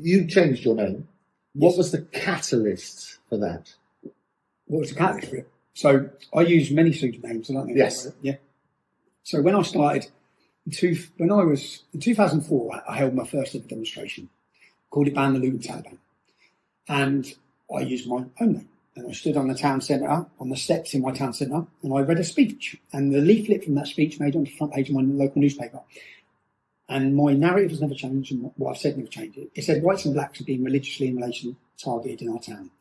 You changed your name. What was the catalyst for that? What was the catalyst for it? So I use many pseudonyms. Yes. Yeah. So when I started, in 2004, I held my first ever demonstration. Called it Ban the Luton Taliban. And I used my own name. And I stood on the town centre, on the steps in my town centre, and I read a speech. And the leaflet from that speech made it onto the front page of my local newspaper. And my narrative has never changed, and what I've said never changed. It said whites and blacks are being religiously in relation targeted in our town.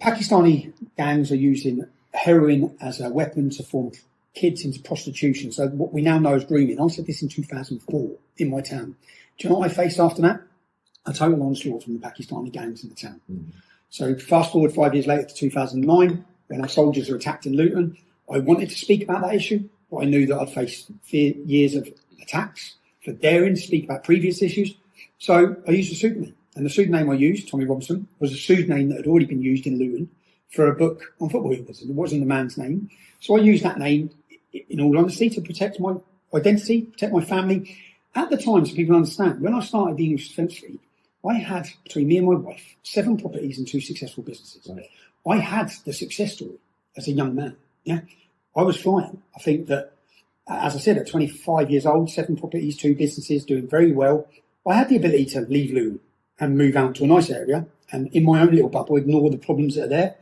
Pakistani gangs are using heroin as a weapon to form kids into prostitution. So what we now know as grooming. I said this in 2004 in my town. Do you know what I faced after that? A total onslaught from the Pakistani gangs in the town. Mm-hmm. So fast forward 5 years later to 2009, when our soldiers were attacked in Luton. I wanted to speak about that issue, but I knew that I'd face years of attacks for daring to speak about previous issues. So I used a pseudonym. And the pseudonym I used, Tommy Robinson, was a pseudonym that had already been used in Luton for a book on football heroes. It wasn't the man's name. So I used that name, in all honesty, to protect my identity, protect my family. At the time, so people understand, when I started the English Defence Fleet, I had, between me and my wife, 7 properties and 2 successful businesses. Right. I had the success story as a young man. Yeah, I was flying. I think that, as I said, at 25 years old, 7 properties, 2 businesses, doing very well. I had the ability to leave Luton and move out to a nice area and in my own little bubble ignore the problems that are there.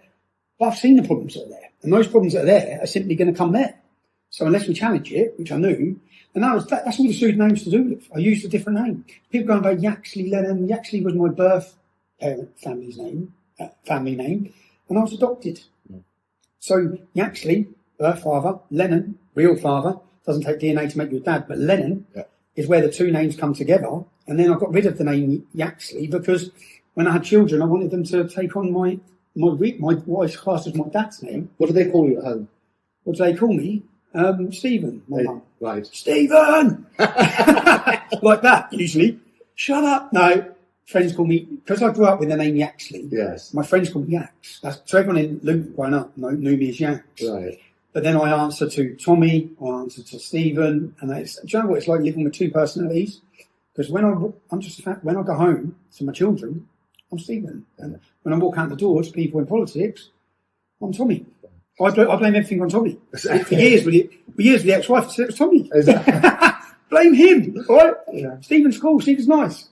But I've seen the problems that are there. And those problems that are there are simply going to come there. So unless we challenge it, which I knew, and that's all the pseudonyms to do with. I used a different name. People going by Yaxley-Lennon. Yaxley was my birth parent family name, and I was adopted. Mm. So Yaxley, birth father, Lennon, real father, doesn't take DNA to make you a dad, but Lennon is where the 2 names come together. And then I got rid of the name Yaxley because when I had children, I wanted them to take on my wife's class as my dad's name. What do they call you at home? What do they call me? Stephen, my mum. Right. Stephen! Like that, usually. Shut up. No, friends call me, because I grew up with the name Yaxley. Yes. My friends call me Yax. So everyone in Luton growing up knew me as Yax. Right. But then I answer to Tommy, I answer to Stephen, and do you know what it's like living with 2 personalities? Because when I go home to my children, I'm Stephen. And when I walk out the door to people in politics, I'm Tommy. I blame everything on Tommy. For years with the ex-wife, I said it was Tommy. Blame him, all right? Yeah. Stephen's cool, Stephen's nice.